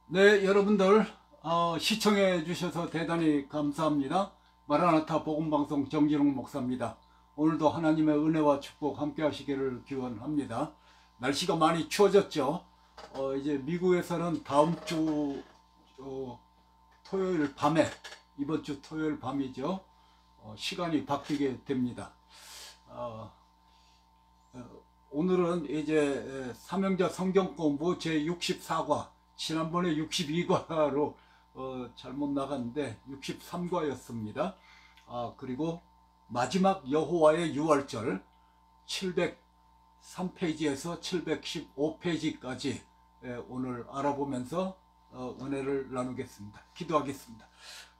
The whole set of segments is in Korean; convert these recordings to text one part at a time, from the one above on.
네, 여러분들 시청해 주셔서 대단히 감사합니다. 마라나타 복음방송 정진홍 목사입니다. 오늘도 하나님의 은혜와 축복 함께 하시기를 기원합니다. 날씨가 많이 추워졌죠. 이제 미국에서는 다음 주 토요일 밤에, 이번 주 토요일 밤이죠. 시간이 바뀌게 됩니다. 오늘은 이제 삼형제 성경 공부 제64과, 지난번에 62과로 잘못 나갔는데 63과였습니다. 그리고 마지막 여호와의 유월절 703페이지에서 715페이지까지 오늘 알아보면서 은혜를 나누겠습니다. 기도하겠습니다.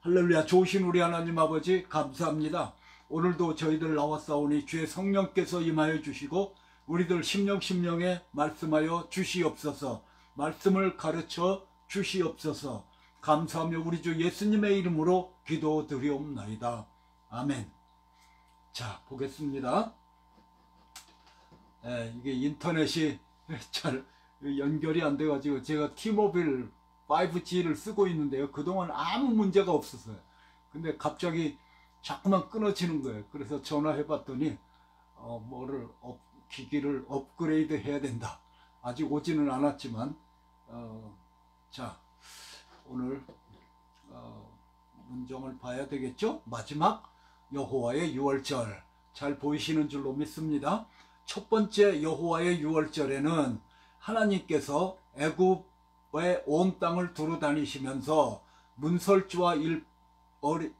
할렐루야. 좋으신 우리 하나님 아버지 감사합니다. 오늘도 저희들 나왔사오니 주의 성령께서 임하여 주시고 우리들 심령에 말씀하여 주시옵소서. 말씀을 가르쳐 주시옵소서. 감사하며 우리 주 예수님의 이름으로 기도드리옵나이다. 아멘. 자, 보겠습니다. 이게 인터넷이 잘 연결이 안 돼가지고 제가 티모빌 5G를 쓰고 있는데요. 그동안 아무 문제가 없었어요. 근데 갑자기 자꾸만 끊어지는 거예요. 그래서 전화해 봤더니 기기를 업그레이드 해야 된다. 아직 오지는 않았지만 자, 오늘 문정을 봐야 되겠죠? 마지막 여호와의 유월절, 잘 보이시는 줄로 믿습니다. 첫 번째 여호와의 유월절에는 하나님께서 애굽의 온 땅을 두루 다니시면서 문설주와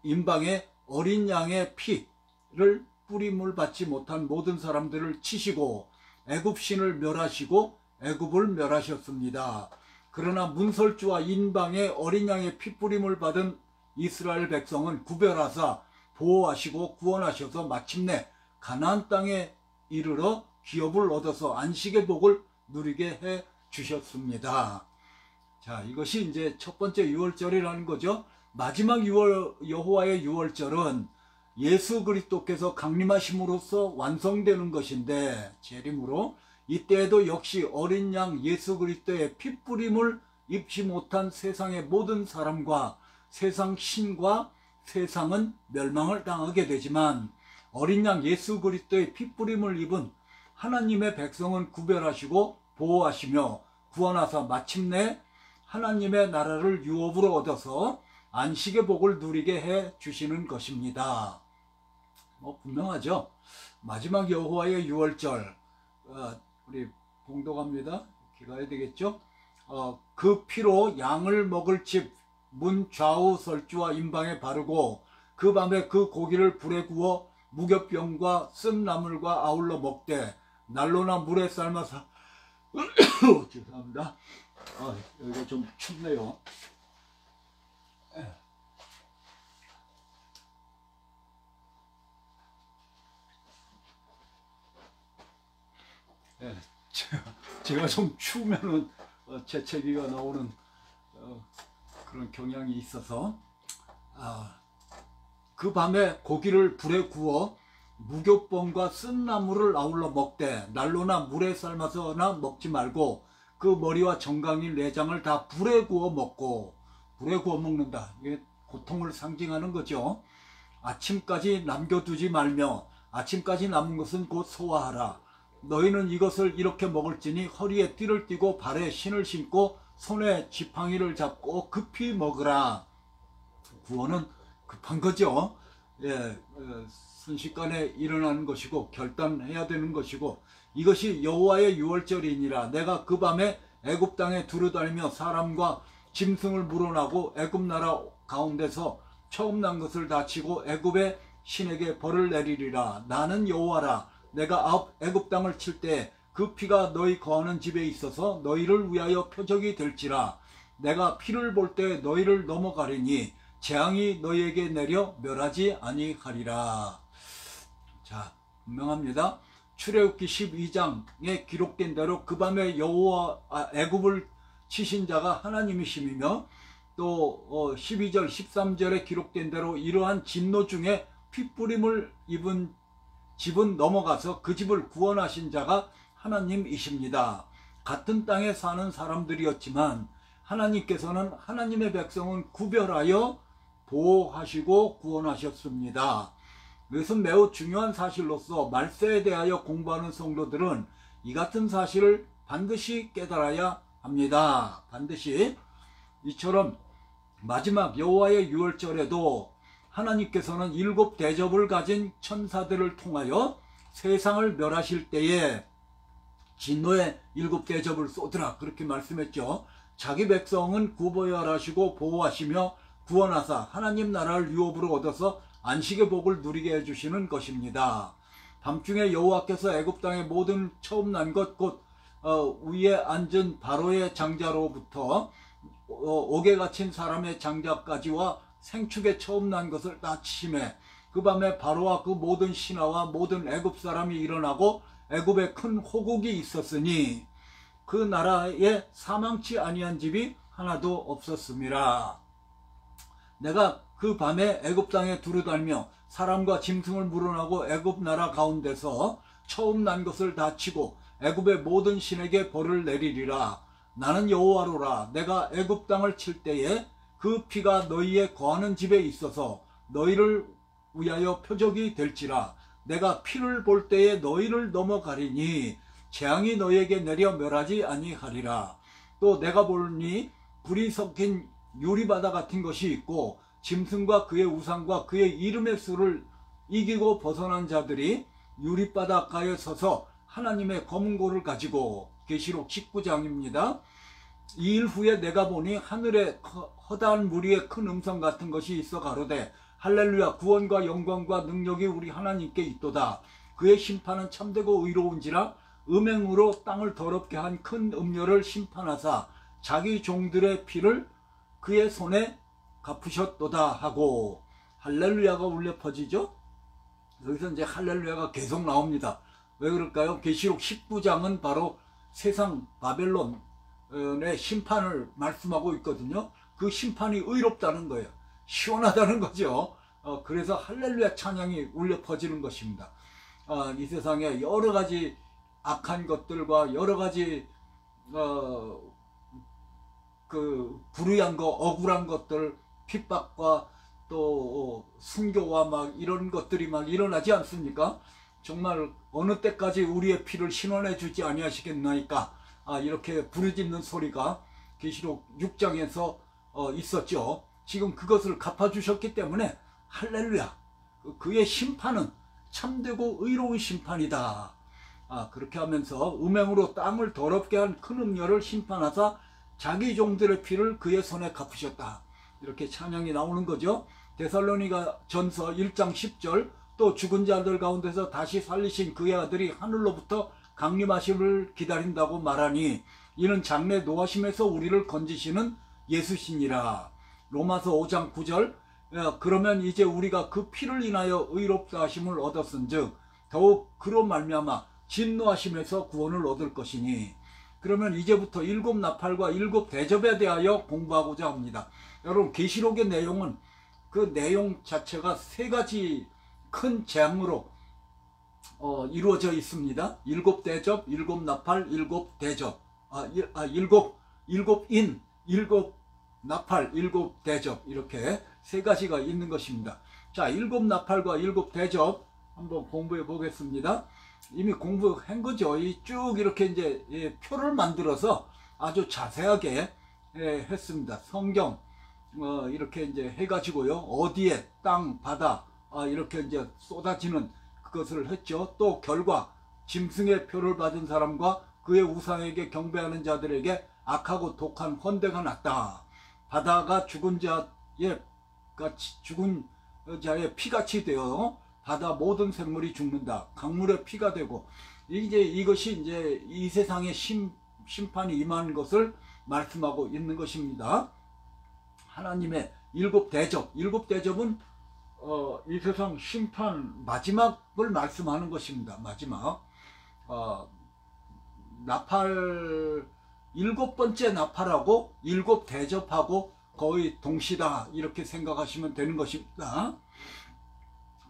임방의 어린 양의 피를 뿌림을 받지 못한 모든 사람들을 치시고 애굽 신을 멸하시고 애굽을 멸하셨습니다. 그러나 문설주와 인방의 어린 양의 피뿌림을 받은 이스라엘 백성은 구별하사 보호하시고 구원하셔서 마침내 가나안 땅에 이르러 기업을 얻어서 안식의 복을 누리게 해 주셨습니다. 자, 이것이 이제 첫 번째 유월절이라는 거죠. 마지막 여호와의 유월절은 예수 그리스도께서 강림하심으로써 완성되는 것인데, 재림으로 이때에도 역시 어린 양 예수 그리스도의 피뿌림을 입지 못한 세상의 모든 사람과 세상 신과 세상은 멸망을 당하게 되지만, 어린 양 예수 그리스도의 피뿌림을 입은 하나님의 백성은 구별하시고 보호하시며 구원하사 마침내 하나님의 나라를 유업으로 얻어서 안식의 복을 누리게 해 주시는 것입니다. 분명하죠. 마지막 여호와의 유월절, 우리 봉독합니다. 기가야 되겠죠. 그 피로 양을 먹을 집 문 좌우 설주와 임방에 바르고 그 밤에 그 고기를 불에 구워 무교병과 쓴 나물과 아울러 먹되 난로나 물에 삶아서 죄송합니다. 여기가 좀 춥네요. 제가 좀 추우면은 재채기가 나오는 그런 경향이 있어서, 그 밤에 고기를 불에 구워 무교병과 쓴 나물을 아울러 먹되 난로나 물에 삶아서나 먹지 말고 그 머리와 정강이 내장을 다 불에 구워 먹고, 불에 구워 먹는다, 이게 고통을 상징하는 거죠. 아침까지 남겨두지 말며 아침까지 남은 것은 곧 소화하라. 너희는 이것을 이렇게 먹을지니 허리에 띠를 띠고 발에 신을 신고 손에 지팡이를 잡고 급히 먹으라. 구원은 급한 거죠. 순식간에 일어나는 것이고 결단해야 되는 것이고, 이것이 여호와의 유월절이니라. 내가 그 밤에 애굽 땅에 두루다니며 사람과 짐승을 물어나고 애굽 나라 가운데서 처음 난 것을 다치고 애굽의 신에게 벌을 내리리라. 나는 여호와라. 내가 애굽 땅을 칠 때 그 피가 너희 거하는 집에 있어서 너희를 위하여 표적이 될지라. 내가 피를 볼 때 너희를 넘어가리니 재앙이 너희에게 내려 멸하지 아니하리라. 자, 분명합니다. 출애굽기 12장에 기록된 대로 그 밤에 애굽을 치신 자가 하나님이심이며, 또 12절 13절에 기록된 대로 이러한 진노 중에 피뿌림을 입은 집은 넘어가서 그 집을 구원하신 자가 하나님이십니다. 같은 땅에 사는 사람들이었지만 하나님께서는 하나님의 백성은 구별하여 보호하시고 구원하셨습니다. 이것은 매우 중요한 사실로서 말세에 대하여 공부하는 성도들은 이 같은 사실을 반드시 깨달아야 합니다. 반드시. 이처럼 마지막 여호와의 유월절에도 하나님께서는 7 대접을 가진 천사들을 통하여 세상을 멸하실 때에 진노의 7 대접을 쏟으라 그렇게 말씀했죠. 자기 백성은 구별하시고 보호하시며 구원하사 하나님 나라를 유업으로 얻어서 안식의 복을 누리게 해주시는 것입니다. 밤중에 여호와께서 애굽 땅의 모든 처음 난 것 곧 위에 앉은 바로의 장자로부터 옥에 갇힌 사람의 장자까지와 생축에 처음 난 것을 다 치심해 그 밤에 바로와 그 모든 신하와 모든 애굽 사람이 일어나고 애굽에 큰 호국이 있었으니 그 나라에 사망치 아니한 집이 하나도 없었습니다. 내가 그 밤에 애굽 땅에 두루다니며 사람과 짐승을 물어나고 애굽 나라 가운데서 처음 난 것을 다 치고 애굽의 모든 신에게 벌을 내리리라. 나는 여호와로라. 내가 애굽 땅을 칠 때에 그 피가 너희의 거하는 집에 있어서 너희를 위하여 표적이 될지라. 내가 피를 볼 때에 너희를 넘어가리니 재앙이 너희에게 내려 멸하지 아니하리라. 또 내가 보니 불이 섞인 유리바다 같은 것이 있고 짐승과 그의 우상과 그의 이름의 수를 이기고 벗어난 자들이 유리바닷가에 서서 하나님의 검은 고를 가지고 계시록 19장입니다. 이 일 후에 내가 보니 하늘에 허다한 무리의 큰 음성 같은 것이 있어 가로되 할렐루야 구원과 영광과 능력이 우리 하나님께 있도다. 그의 심판은 참되고 의로운지라 음행으로 땅을 더럽게 한 큰 음녀를 심판하사 자기 종들의 피를 그의 손에 갚으셨도다 하고 할렐루야가 울려 퍼지죠. 여기서 이제 할렐루야가 계속 나옵니다. 왜 그럴까요? 계시록 19장은 바로 세상 바벨론의 심판을 말씀하고 있거든요. 그 심판이 의롭다는 거예요. 시원하다는 거죠. 그래서 할렐루야 찬양이 울려 퍼지는 것입니다. 이 세상에 여러 가지 악한 것들과 여러 가지 그 불의한 거, 억울한 것들, 핍박과 또 순교와 막 이런 것들이 막 일어나지 않습니까? 정말 어느 때까지 우리의 피를 신원해 주지 아니하시겠나이까? 이렇게 부르짖는 소리가 계시록 6장에서 있었죠. 지금 그것을 갚아주셨기 때문에 할렐루야. 그의 심판은 참되고 의로운 심판이다. 그렇게 하면서 음행으로 땅을 더럽게 한 큰 음녀를 심판하사 자기 종들의 피를 그의 손에 갚으셨다. 이렇게 찬양이 나오는 거죠. 데살로니가 전서 1장 10절 또 죽은 자들 가운데서 다시 살리신 그의 아들이 하늘로부터 강림하심을 기다린다고 말하니 이는 장래 노하심에서 우리를 건지시는 예수시니라. 로마서 5장 9절 그러면 이제 우리가 그 피를 인하여 의롭다 하심을 얻었은즉 더욱 그로 말미암아 진노하심에서 구원을 얻을 것이니. 그러면 이제부터 7 나팔과 7 대접에 대하여 공부하고자 합니다. 여러분 계시록의 내용은 그 내용 자체가 3가지 큰 재앙으로 이루어져 있습니다. 7 대접, 7 나팔, 7 대접, 7인, 7 나팔, 7 대접 이렇게 3가지가 있는 것입니다. 자, 7 나팔과 7 대접 한번 공부해 보겠습니다. 이미 공부한 거죠. 쭉 이렇게 이제 표를 만들어서 아주 자세하게 했습니다. 성경 이렇게 이제 해가지고요. 어디에 땅, 바다 이렇게 이제 쏟아지는 그것을 했죠. 또 결과 짐승의 표를 받은 사람과 그의 우상에게 경배하는 자들에게 악하고 독한 헌대가 났다. 바다가 죽은 자의 피같이 되어 바다 모든 생물이 죽는다. 강물의 피가 되고 이것이 이제 이 세상에 심판이 임하는 것을 말씀하고 있는 것입니다. 하나님의 7 대접, 7 대접은 이 세상 심판 마지막을 말씀하는 것입니다. 마지막 나팔 7번째 나팔하고 7 대접하고 거의 동시다 이렇게 생각하시면 되는 것입니다.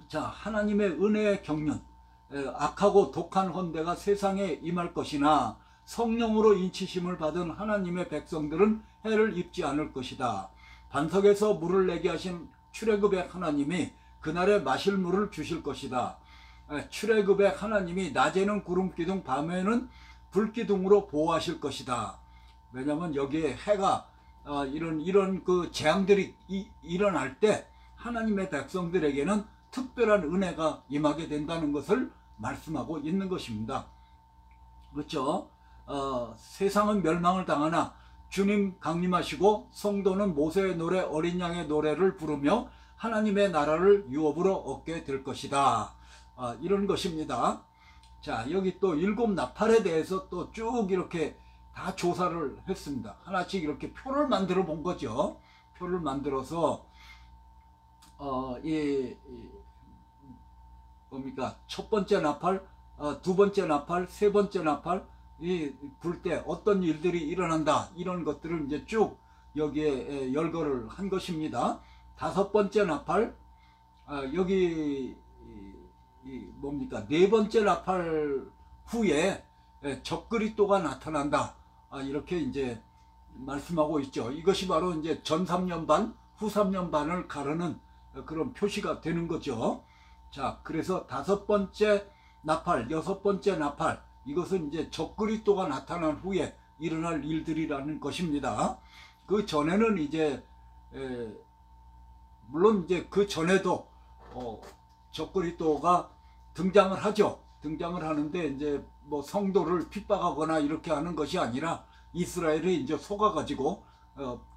자, 하나님의 은혜의 경륜, 악하고 독한 헌대가 세상에 임할 것이나 성령으로 인치심을 받은 하나님의 백성들은 해를 입지 않을 것이다. 반석에서 물을 내게 하신 출애굽의 하나님이 그날에 마실 물을 주실 것이다. 출애굽의 하나님이 낮에는 구름기둥, 밤에는 불기둥으로 보호하실 것이다. 왜냐하면 여기에 해가 이런 그 재앙들이 일어날 때 하나님의 백성들에게는 특별한 은혜가 임하게 된다는 것을 말씀하고 있는 것입니다. 그렇죠? 세상은 멸망을 당하나 주님 강림하시고 성도는 모세의 노래, 어린 양의 노래를 부르며 하나님의 나라를 유업으로 얻게 될 것이다. 이런 것입니다. 자, 여기 또 일곱 나팔에 대해서 또 쭉 이렇게 다 조사를 했습니다. 하나씩 이렇게 표를 만들어 본 거죠. 표를 만들어서 뭡니까? 첫 번째 나팔, 두 번째 나팔, 세 번째 나팔, 불 때 어떤 일들이 일어난다, 이런 것들을 이제 쭉 여기에 열거를 한 것입니다. 다섯 번째 나팔, 여기 뭡니까? 네 번째 나팔 후에 적그리스도가 나타난다, 이렇게 이제 말씀하고 있죠. 이것이 바로 이제 전 3년 반, 후 3년 반을 가르는 그런 표시가 되는 거죠. 자, 그래서 다섯 번째 나팔, 여섯 번째 나팔, 이것은 이제 적그리스도가 나타난 후에 일어날 일들이라는 것입니다. 그 전에는 이제 물론 이제 그 전에도 적그리스도가 등장을 하죠. 등장을 하는데 이제 뭐 성도를 핍박하거나 이렇게 하는 것이 아니라 이스라엘이 이제 속아가지고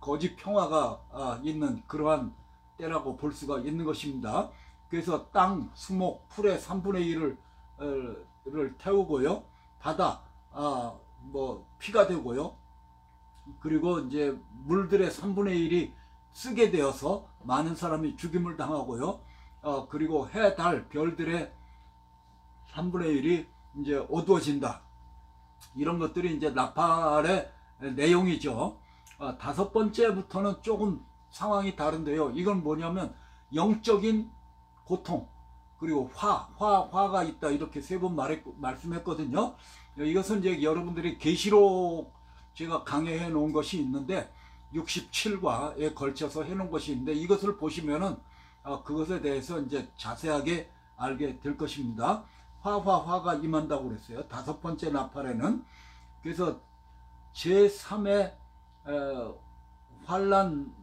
거짓 평화가 있는 그러한 때라고 볼 수가 있는 것입니다. 그래서 땅, 수목, 풀의 3분의 1을 태우고요. 바다, 뭐 피가 되고요. 그리고 이제 물들의 3분의 1이 쓰게 되어서 많은 사람이 죽임을 당하고요. 그리고 해, 달, 별들의 3분의 1이 이제 어두워진다. 이런 것들이 이제 나팔의 내용이죠. 다섯 번째부터는 조금 상황이 다른데요. 이건 뭐냐면 영적인 고통, 그리고 화가 있다, 이렇게 세 번 말씀했거든요. 이것은 이제 여러분들이 계시록 제가 강의해 놓은 것이 있는데 67과에 걸쳐서 해 놓은 것이 있는데 이것을 보시면은 그것에 대해서 이제 자세하게 알게 될 것입니다. 화가 임한다고 그랬어요. 다섯 번째 나팔에는. 그래서 제3의 환란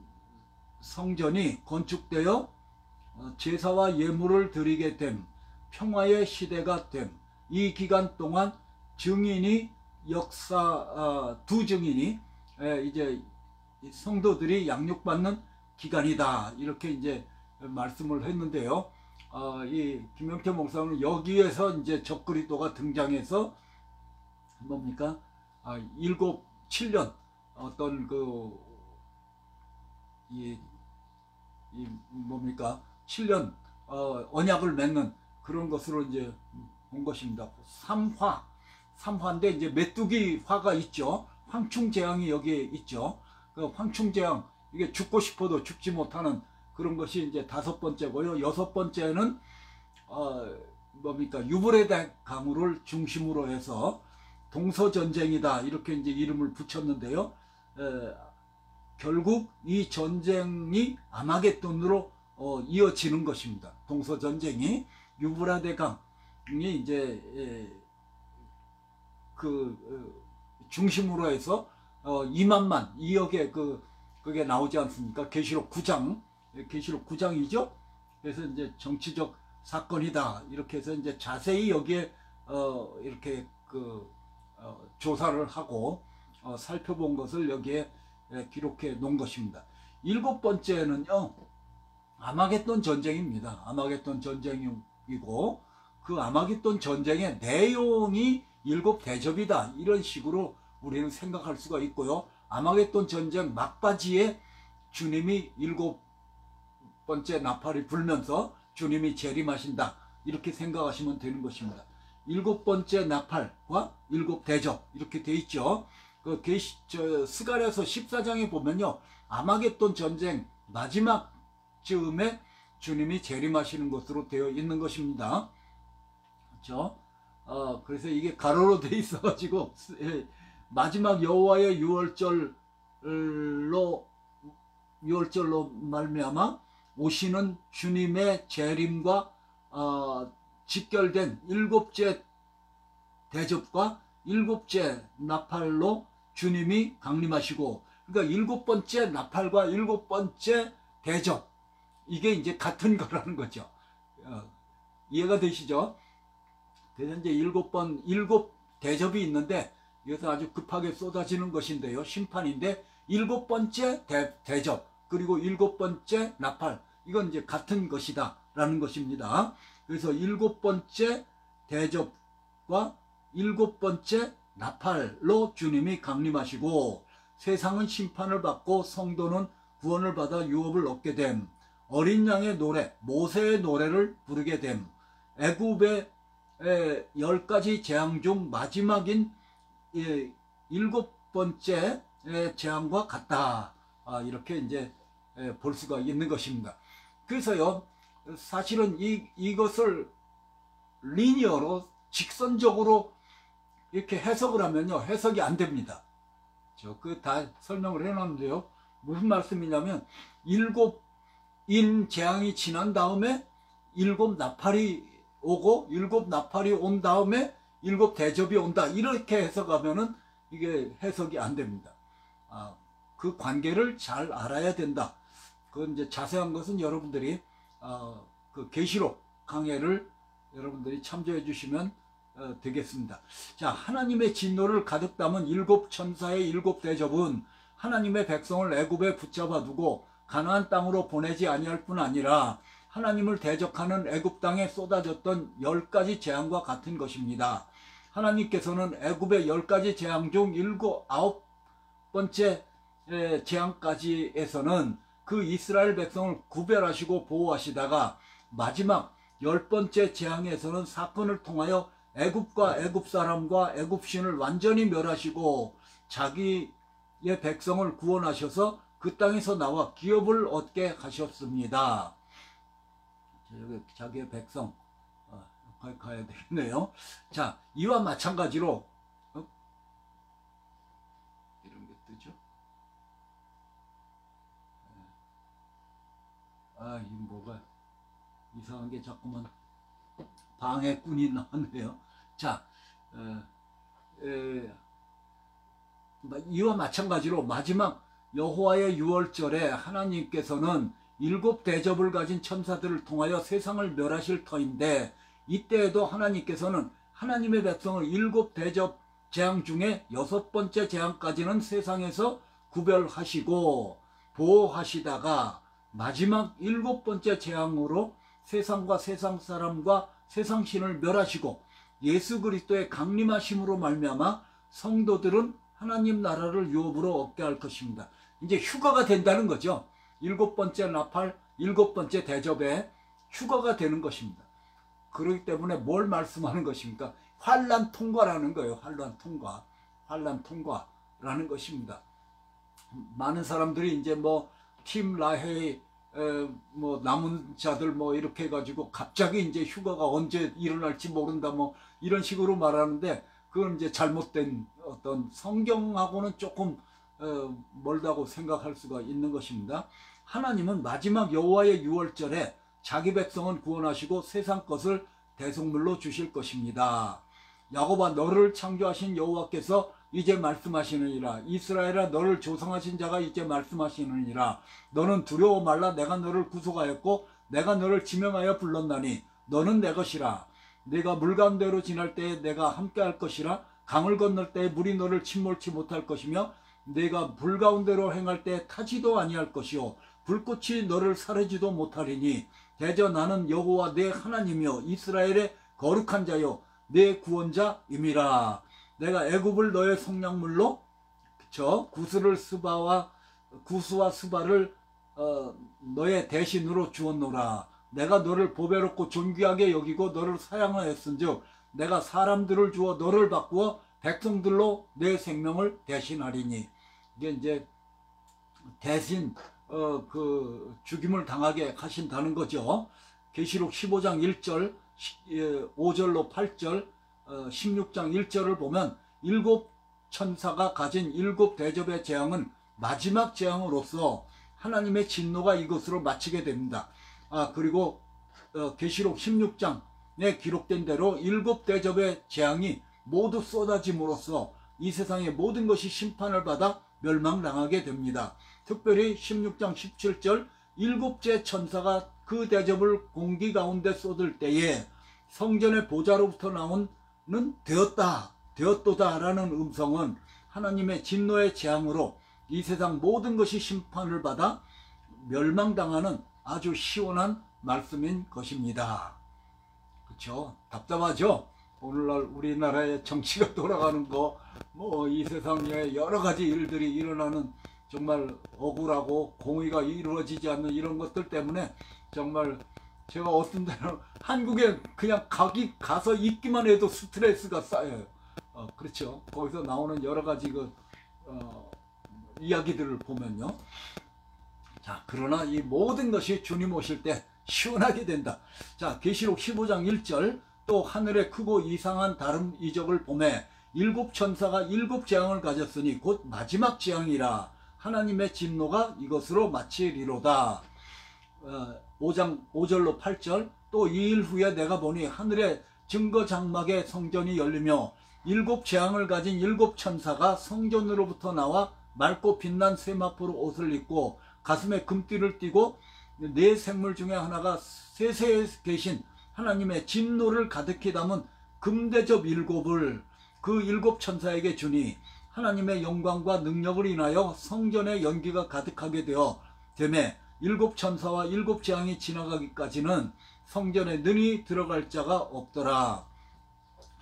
성전이 건축되어 제사와 예물을 드리게 됨, 평화의 시대가 됨, 이 기간 동안 증인이 두 증인이 이제 성도들이 양육받는 기간이다, 이렇게 이제 말씀을 했는데요. 이 김영태 목사는 여기에서 이제 적그리스도가 등장해서 뭡니까? 7년 어떤 뭡니까? 7년 언약을 맺는 그런 것으로 이제 본 것입니다. 3화인데 이제 메뚜기 화가 있죠. 황충재앙이 여기에 있죠. 그 황충재앙, 이게 죽고 싶어도 죽지 못하는 그런 것이 이제 다섯 번째고요. 여섯 번째는 뭡니까? 유브레데 강우를 중심으로 해서 동서전쟁이다, 이렇게 이제 이름을 붙였는데요. 결국 이 전쟁이 아마겟돈으로 이어지는 것입니다. 동서전쟁이 유브라데 강이 이제 중심으로 해서 2억의 그게 나오지 않습니까? 계시록 9장이죠. 그래서 이제 정치적 사건이다, 이렇게 해서 이제 자세히 여기에 이렇게 조사를 하고 살펴본 것을 여기에 기록해 놓은 것입니다. 일곱 번째는요, 아마겟돈 전쟁입니다. 아마겟돈 전쟁이고, 그 아마겟돈 전쟁의 내용이 일곱 대접이다, 이런 식으로 우리는 생각할 수가 있고요. 아마겟돈 전쟁 막바지에 주님이 일곱 번째 나팔이 불면서 주님이 재림하신다, 이렇게 생각하시면 되는 것입니다. 일곱 번째 나팔과 일곱 대접, 이렇게 돼 있죠. 스가랴서 14장에 보면요, 아마겟돈 전쟁 마지막 즈음에 주님이 재림하시는 것으로 되어 있는 것입니다. 그렇죠? 그래서 이게 가로로 돼 있어가지고 마지막 여호와의 유월절로 말미암아 오시는 주님의 재림과 직결된 일곱째 대접과 일곱째 나팔로 주님이 강림하시고, 그러니까 일곱 번째 나팔과 일곱 번째 대접, 이게 이제 같은 거라는 거죠. 이해가 되시죠? 그래서 이제 일곱 대접이 있는데 이것은 아주 급하게 쏟아지는 것인데요, 심판인데 일곱 번째 대접 그리고 일곱 번째 나팔, 이건 이제 같은 것이다 라는 것입니다. 그래서 일곱 번째 대접과 일곱 번째 나팔로 주님이 강림하시고 세상은 심판을 받고 성도는 구원을 받아 유업을 얻게 됨. 어린 양의 노래, 모세의 노래를 부르게 됨. 애굽의 10가지 재앙 중 마지막인 일곱 번째 재앙과 같다. 이렇게 이제 볼 수가 있는 것입니다. 그래서요, 사실은 이것을 리니어로 직선적으로 이렇게 해석을 하면요, 해석이 안 됩니다. 그 다 설명을 해놨는데요, 무슨 말씀이냐면 일곱 인 재앙이 지난 다음에 일곱 나팔이 오고 일곱 나팔이 온 다음에 일곱 대접이 온다, 이렇게 해석하면은 이게 해석이 안 됩니다. 그 관계를 잘 알아야 된다. 그건 이제 자세한 것은 여러분들이 그 계시록 강해를 여러분들이 참조해 주시면 되겠습니다. 자, 하나님의 진노를 가득 담은 일곱 천사의 일곱 대접은 하나님의 백성을 애굽에 붙잡아 두고 가나안 땅으로 보내지 아니할 뿐 아니라 하나님을 대적하는 애굽 땅에 쏟아졌던 10가지 재앙과 같은 것입니다. 하나님께서는 애굽의 10가지 재앙 중 9번째 재앙까지에서는 그 이스라엘 백성을 구별하시고 보호하시다가 마지막 10번째 재앙에서는 사건을 통하여 애굽과 애굽 사람과 애굽 신을 완전히 멸하시고 자기의 백성을 구원하셔서 그 땅에서 나와 기업을 얻게 하셨습니다. 여기 자기의 백성 가야 되겠네요. 자, 이와 마찬가지로 이런 게 뜨죠. 이 뭐가 이상한 게 자꾸만 방해꾼이 나왔네요. 자, 이와 마찬가지로 마지막 여호와의 유월절에 하나님께서는 일곱 대접을 가진 천사들을 통하여 세상을 멸하실 터인데, 이때에도 하나님께서는 하나님의 백성을 일곱 대접 재앙 중에 6번째 재앙까지는 세상에서 구별하시고 보호하시다가 마지막 7번째 재앙으로 세상과 세상 사람과 세상 신을 멸하시고 예수 그리스도의 강림하심으로 말미암아 성도들은 하나님 나라를 유업으로 얻게 할 것입니다. 이제 휴거가 된다는 거죠. 7번째 나팔, 7번째 대접에 휴거가 되는 것입니다. 그렇기 때문에 뭘 말씀하는 것입니까? 환난 통과라는 거예요. 환난 통과. 환난 통과라는 것입니다. 많은 사람들이 이제 뭐 팀 라헤이 뭐 남은 자들 뭐 이렇게 해가지고 갑자기 이제 휴가가 언제 일어날지 모른다 뭐 이런 식으로 말하는데, 그건 이제 잘못된 어떤 성경하고는 조금 멀다고 생각할 수가 있는 것입니다. 하나님은 마지막 여호와의 유월절에 자기 백성은 구원하시고 세상 것을 대속물로 주실 것입니다. 야곱아, 너를 창조하신 여호와께서 이제 말씀하시느니라. 이스라엘아, 너를 조성하신 자가 이제 말씀하시느니라. 너는 두려워 말라. 내가 너를 구속하였고 내가 너를 지명하여 불렀나니 너는 내 것이라. 네가 물 가운데로 지날 때에 내가 함께 할 것이라. 강을 건널 때에 물이 너를 침몰치 못할 것이며 네가 불 가운데로 행할 때에 타지도 아니할 것이요 불꽃이 너를 사르지도 못하리니 대저 나는 여호와 내 하나님이요 이스라엘의 거룩한 자요 내 구원자임이라. 내가 애굽을 너의 성량물로 구수와 스바를 너의 대신으로 주었노라. 내가 너를 보배롭고 존귀하게 여기고 너를 사랑하였은즉 내가 사람들을 주어 너를 바꾸어 백성들로 내 생명을 대신하리니. 이게 이제 대신 그 죽임을 당하게 하신다는 거죠. 계시록 15장 1절 5절로 8절 16장 1절을 보면 일곱 천사가 가진 일곱 대접의 재앙은 마지막 재앙으로서 하나님의 진노가 이것으로 마치게 됩니다. 그리고 계시록 16장에 기록된 대로 일곱 대접의 재앙이 모두 쏟아짐으로써 이 세상의 모든 것이 심판을 받아 멸망당하게 됩니다. 특별히 16장 17절 일곱째 천사가 그 대접을 공기 가운데 쏟을 때에 성전의 보좌로부터 나오는 되었도다 라는 음성은 하나님의 진노의 재앙으로 이 세상 모든 것이 심판을 받아 멸망당하는 아주 시원한 말씀인 것입니다. 그렇죠? 답답하죠? 오늘날 우리나라의 정치가 돌아가는 거, 이 세상에 여러 가지 일들이 일어나는 정말 억울하고 공의가 이루어지지 않는 이런 것들 때문에 정말 제가 어떤 때는 한국에 그냥 가서 있기만 해도 스트레스가 쌓여요. 그렇죠. 거기서 나오는 여러 가지 이야기들을 보면요. 자, 그러나 이 모든 것이 주님 오실 때 시원하게 된다. 자, 계시록 15장 1절 또 하늘에 크고 이상한 다른 이적을 보매 일곱 천사가 일곱 재앙을 가졌으니 곧 마지막 재앙이라 하나님의 진노가 이것으로 마치리로다. 5장 5절로 8절 또 2일 후에 내가 보니 하늘의 증거 장막의 성전이 열리며 일곱 재앙을 가진 일곱 천사가 성전으로부터 나와 맑고 빛난 세마포로 옷을 입고 가슴에 금띠를 띠고 네 생물 중에 하나가 세세에 계신 하나님의 진노를 가득히 담은 금대접 일곱을 그 일곱 천사에게 주니 하나님의 영광과 능력을 인하여 성전에 연기가 가득하게 되매 일곱 천사와 일곱 재앙이 지나가기까지는 성전에 능히 들어갈 자가 없더라.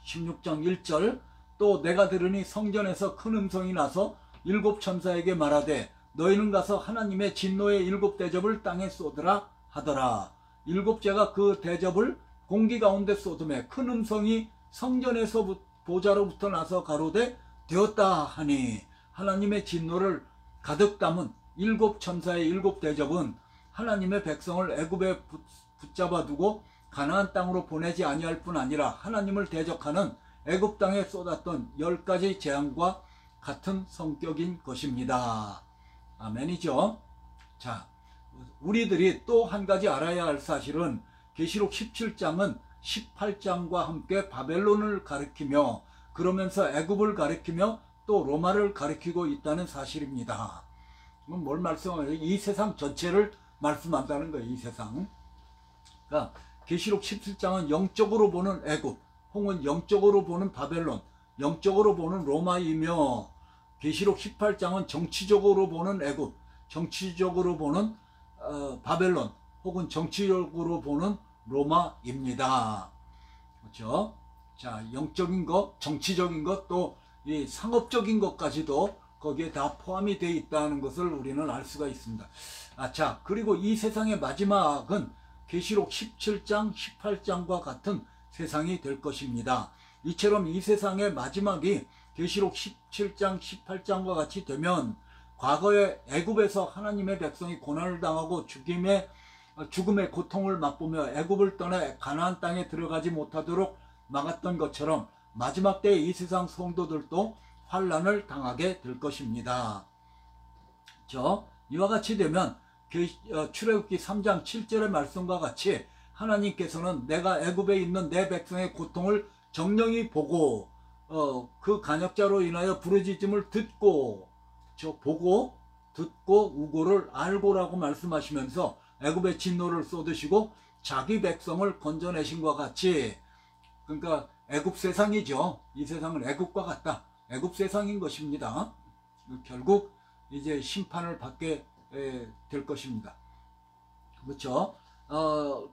16장 1절 또 내가 들으니 성전에서 큰 음성이 나서 일곱 천사에게 말하되 너희는 가서 하나님의 진노의 일곱 대접을 땅에 쏟으라 하더라. 일곱째가 그 대접을 공기 가운데 쏟음에 큰 음성이 성전에서 보좌로부터 나서 가로되 되었다 하니 하나님의 진노를 가득 담은 일곱 천사의 일곱 대접은 하나님의 백성을 애굽에 붙잡아 두고 가나안 땅으로 보내지 아니할 뿐 아니라 하나님을 대적하는 애굽 땅에 쏟았던 10가지 재앙과 같은 성격인 것입니다. 아멘이죠. 자, 우리들이 또 한 가지 알아야 할 사실은 계시록 17장은 18장과 함께 바벨론을 가리키며 그러면서 애굽을 가리키며 또 로마를 가리키고 있다는 사실입니다. 뭘 말씀하냐면 이 세상 전체를 말씀한다는 거예요. 이 세상. 그러니까 계시록 17장은 영적으로 보는 애굽, 혹은 영적으로 보는 바벨론, 영적으로 보는 로마이며 계시록 18장은 정치적으로 보는 애굽, 정치적으로 보는 바벨론, 혹은 정치적으로 보는 로마입니다. 그렇죠? 자, 영적인 것, 정치적인 것, 또 이 상업적인 것까지도 거기에 다 포함이 되어 있다는 것을 우리는 알 수가 있습니다. 자, 그리고 이 세상의 마지막은 계시록 17장, 18장과 같은 세상이 될 것입니다. 이처럼 이 세상의 마지막이 계시록 17장, 18장과 같이 되면 과거에 애굽에서 하나님의 백성이 고난을 당하고 죽음의 고통을 맛보며 애굽을 떠나 가나안 땅에 들어가지 못하도록 막았던 것처럼 마지막 때에 이 세상 성도들도 환난을 당하게 될 것입니다. 이와 같이 되면 출애굽기 3장 7절의 말씀과 같이 하나님께서는 내가 애굽에 있는 내 백성의 고통을 정령히 보고 그 간역자로 인하여 부르짖음을 듣고 보고 듣고 우고를 알고라고 말씀하시면서 애굽의 진노를 쏟으시고 자기 백성을 건져내신 것과 같이, 그러니까 애굽 세상이죠. 이 세상은 애굽과 같다. 애굽 세상인 것입니다. 결국 이제 심판을 받게 될 것입니다. 그렇죠?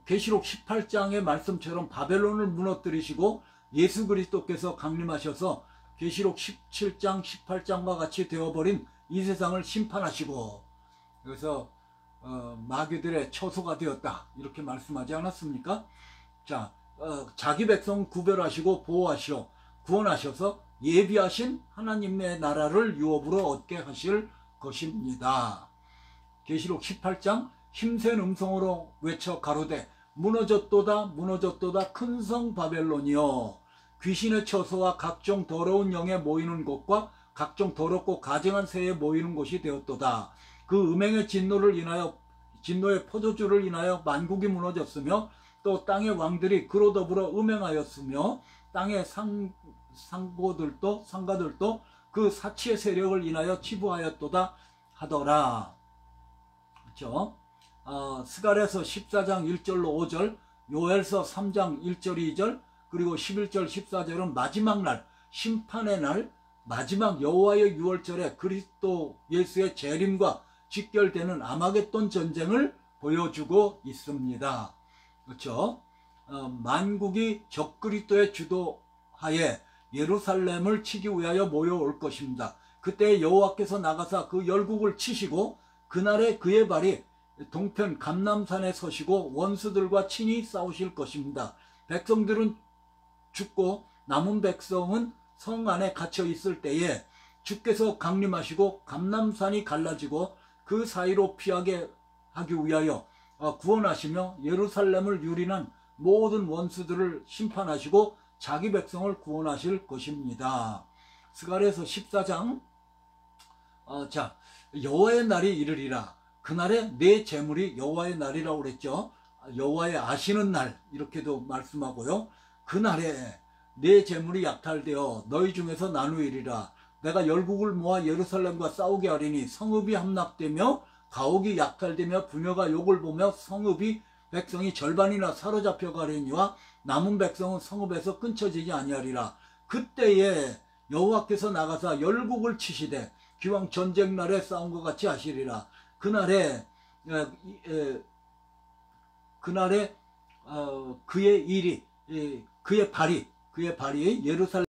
계시록 18장의 말씀처럼 바벨론을 무너뜨리시고 예수 그리스도께서 강림하셔서 계시록 17장, 18장과 같이 되어버린 이 세상을 심판하시고, 그래서 마귀들의 처소가 되었다 이렇게 말씀하지 않았습니까? 자, 자기 백성 구별하시고 보호하시어 구원하셔서 예비하신 하나님의 나라를 유업으로 얻게 하실 것입니다. 계시록 18장 힘센 음성으로 외쳐 가로되 무너졌도다 무너졌도다 큰 성 바벨론이여 귀신의 처소와 각종 더러운 영에 모이는 곳과 각종 더럽고 가증한 새에 모이는 곳이 되었도다. 그 음행의 진노의 포도주를 인하여 만국이 무너졌으며 또 땅의 왕들이 그로 더불어 음행하였으며 땅의 상가들도 그 사치의 세력을 인하여 치부하였도다 하더라. 그렇죠? 스갈에서 14장 1절로 5절, 요엘서 3장 1절 2절, 그리고 11절 14절은 마지막 날, 심판의 날, 마지막 여호와의 유월절에 그리스도 예수의 재림과 직결되는 아마겟돈 전쟁을 보여주고 있습니다. 그렇죠? 만국이 적그리스도의 주도하에 예루살렘을 치기 위하여 모여올 것입니다. 그때 여호와께서 나가사 그 열국을 치시고 그날에 그의 발이 동편 감람산에 서시고 원수들과 친히 싸우실 것입니다. 백성들은 죽고 남은 백성은 성 안에 갇혀 있을 때에 주께서 강림하시고 감람산이 갈라지고 그 사이로 피하게 하기 위하여 구원하시며 예루살렘을 유린한 모든 원수들을 심판하시고 자기 백성을 구원하실 것입니다. 스갈에서 14장 여호와의 날이 이르리라. 그날에 내 재물이 여호와의 날이라고 그랬죠. 여호와의 아시는 날 이렇게도 말씀하고요. 그날에 내 재물이 약탈되어 너희 중에서 나누이리라. 내가 열국을 모아 예루살렘과 싸우게 하리니 성읍이 함락되며 가옥이 약탈되며 부녀가 욕을 보며 성읍이 백성이 절반이나 사로잡혀 가려니와 남은 백성은 성읍에서 끊쳐지지 아니하리라. 그때에 여호와께서 나가사 열국을 치시되 기왕 전쟁 날에 싸운 것 같이 하시리라. 그날에 그의 발이 예루살렘